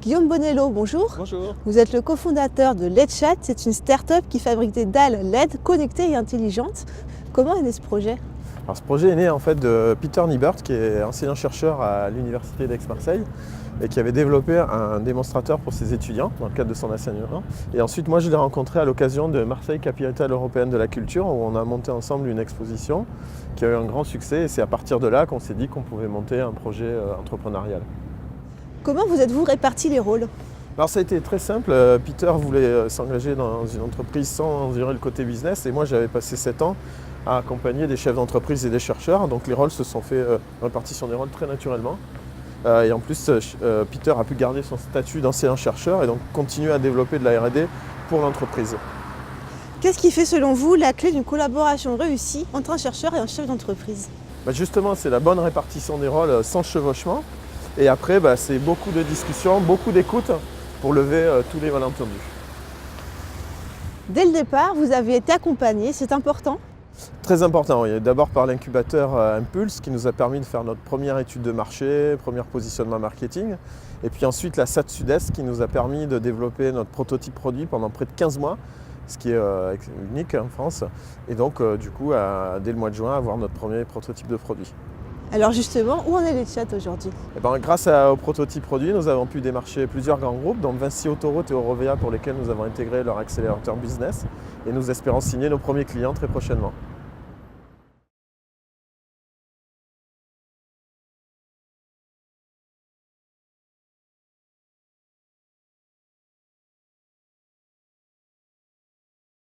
Guillaume Bonello, bonjour. Bonjour. Vous êtes le cofondateur de LEDchat, c'est une start-up qui fabrique des dalles LED connectées et intelligentes. Comment est né ce projet? Alors, ce projet est né en fait de Peter Nibert, qui est enseignant-chercheur à l'université d'Aix-Marseille et qui avait développé un démonstrateur pour ses étudiants dans le cadre de son enseignement. Et ensuite, moi, je l'ai rencontré à l'occasion de Marseille Capitale Européenne de la Culture, où on a monté ensemble une exposition qui a eu un grand succès. Et c'est à partir de là qu'on s'est dit qu'on pouvait monter un projet entrepreneurial. Comment vous êtes-vous répartis les rôles? Alors ça a été très simple, Peter voulait s'engager dans une entreprise sans gérer le côté business et moi j'avais passé 7 ans à accompagner des chefs d'entreprise et des chercheurs, donc les rôles se sont fait répartition des rôles très naturellement. Et en plus Peter a pu garder son statut d'enseignant-chercheur et donc continuer à développer de la R&D pour l'entreprise. Qu'est-ce qui fait selon vous la clé d'une collaboration réussie entre un chercheur et un chef d'entreprise? Justement c'est la bonne répartition des rôles sans chevauchement et après c'est beaucoup de discussions, beaucoup d'écoute pour lever tous les malentendus. Dès le départ, vous avez été accompagné, c'est important? Très important, oui. D'abord par l'incubateur Impulse qui nous a permis de faire notre première étude de marché, premier positionnement marketing. Et puis ensuite la SAT Sud-Est qui nous a permis de développer notre prototype produit pendant près de 15 mois, ce qui est unique en France. Et donc du coup, dès le mois de juin, avoir notre premier prototype de produit. Alors justement, où en est LEDchat aujourd'hui? Grâce au prototype produit, nous avons pu démarcher plusieurs grands groupes, dont Vinci Autoroute et Eurovia pour lesquels nous avons intégré leur accélérateur business. Et nous espérons signer nos premiers clients très prochainement.